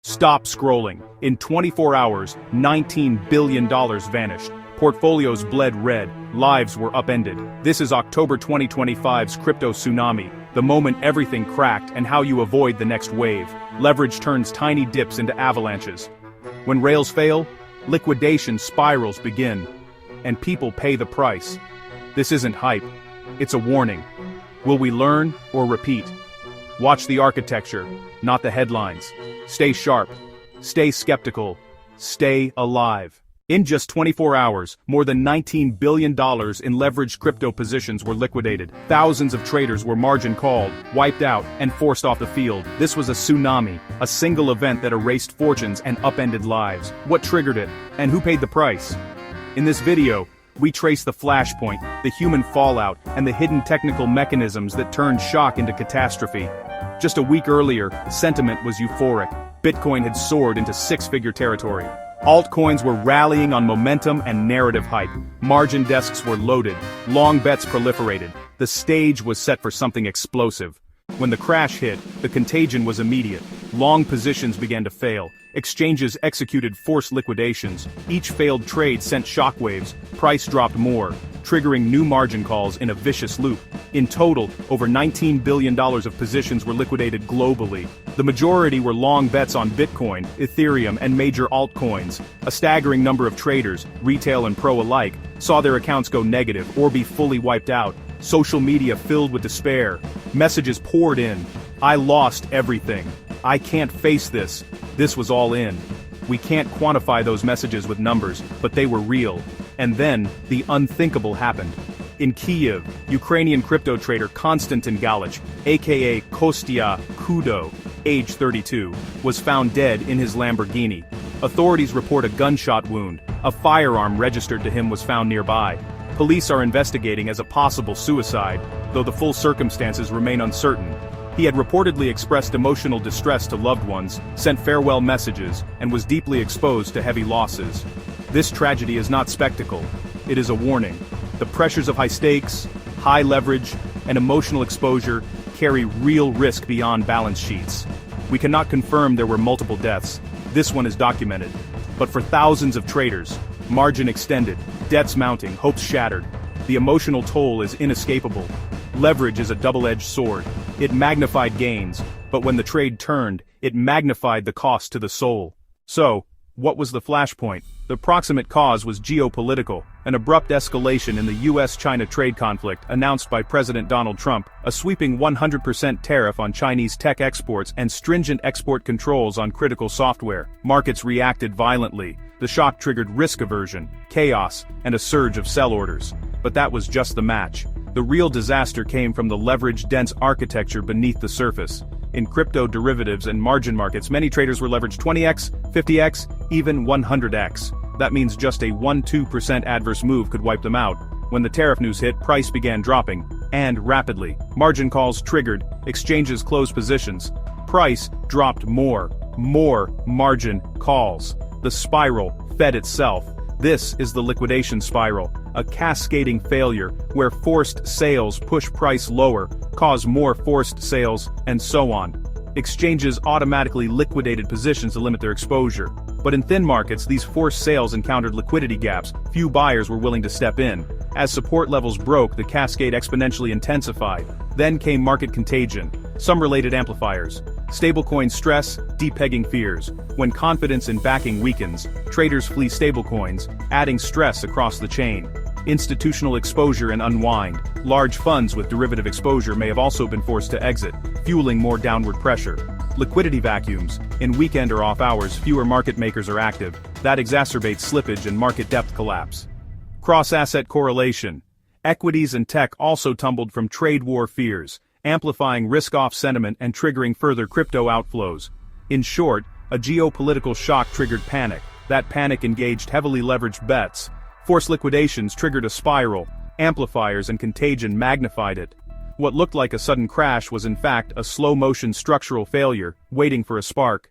Stop scrolling. In 24 hours, $19 billion vanished. Portfolios bled red, lives were upended. This is October 2025's Crypto Tsunami, the moment everything cracked and how you avoid the next wave. Leverage turns tiny dips into avalanches. When rails fail, liquidation spirals begin. And people pay the price. This isn't hype. It's a warning. Will we learn or repeat? Watch the architecture, not the headlines. Stay sharp. Stay skeptical. Stay alive. In just 24 hours, more than $19 billion in leveraged crypto positions were liquidated. Thousands of traders were margin called, wiped out, and forced off the field. This was a tsunami, a single event that erased fortunes and upended lives. What triggered it? And who paid the price? In this video, we trace the flashpoint, the human fallout, and the hidden technical mechanisms that turned shock into catastrophe. Just a week earlier, sentiment was euphoric. Bitcoin had soared into six-figure territory. Altcoins were rallying on momentum and narrative hype. Margin desks were loaded. Long bets proliferated. The stage was set for something explosive. When the crash hit, the contagion was immediate. Long positions began to fail. Exchanges executed forced liquidations. Each failed trade sent shockwaves. Price dropped more, triggering new margin calls in a vicious loop. In total, over $19 billion of positions were liquidated globally. The majority were long bets on Bitcoin, Ethereum, and major altcoins. A staggering number of traders, retail and pro alike, saw their accounts go negative or be fully wiped out. Social media filled with despair. Messages poured in. I lost everything. I can't face this. This was all in. We can't quantify those messages with numbers, but they were real. And then, the unthinkable happened. In Kyiv, Ukrainian crypto trader Konstantin Galich, aka Kostya Kudo, age 32, was found dead in his Lamborghini. Authorities report a gunshot wound. A firearm registered to him was found nearby. Police are investigating as a possible suicide, though the full circumstances remain uncertain. He had reportedly expressed emotional distress to loved ones, sent farewell messages, and was deeply exposed to heavy losses. This tragedy is not spectacle. It is a warning. The pressures of high stakes, high leverage, and emotional exposure carry real risk beyond balance sheets. We cannot confirm there were multiple deaths. This one is documented. But for thousands of traders, margin extended, debts mounting, hopes shattered. The emotional toll is inescapable. Leverage is a double-edged sword. It magnified gains, but when the trade turned, it magnified the cost to the soul. So, what was the flashpoint? The proximate cause was geopolitical, an abrupt escalation in the US-China trade conflict announced by President Donald Trump, a sweeping 100% tariff on Chinese tech exports and stringent export controls on critical software. Markets reacted violently. The shock triggered risk aversion, chaos, and a surge of sell orders. But that was just the match. The real disaster came from the leverage-dense architecture beneath the surface. In crypto derivatives and margin markets, many traders were leveraged 20x, 50x, even 100x. That means just a 1-2% adverse move could wipe them out. When the tariff news hit, price began dropping, and rapidly. Margin calls triggered, exchanges closed positions. Price dropped more margin calls. The spiral fed itself. This is the liquidation spiral, a cascading failure where forced sales push price lower, cause more forced sales, and so on. Exchanges automatically liquidated positions to limit their exposure. But in thin markets, these forced sales encountered liquidity gaps. Few buyers were willing to step in. As support levels broke, the cascade exponentially intensified. Then came market contagion. Some related amplifiers. Stablecoin stress, depegging fears. When confidence in backing weakens, traders flee stablecoins, adding stress across the chain. Institutional exposure and unwind. Large funds with derivative exposure may have also been forced to exit, fueling more downward pressure. Liquidity vacuums. In weekend or off hours, fewer market makers are active. That exacerbates slippage and market depth collapse. Cross-asset correlation. Equities and tech also tumbled from trade war fears, amplifying risk-off sentiment and triggering further crypto outflows. In short, a geopolitical shock triggered panic. That panic engaged heavily leveraged bets. Forced liquidations triggered a spiral. Amplifiers and contagion magnified it. What looked like a sudden crash was in fact a slow-motion structural failure, waiting for a spark.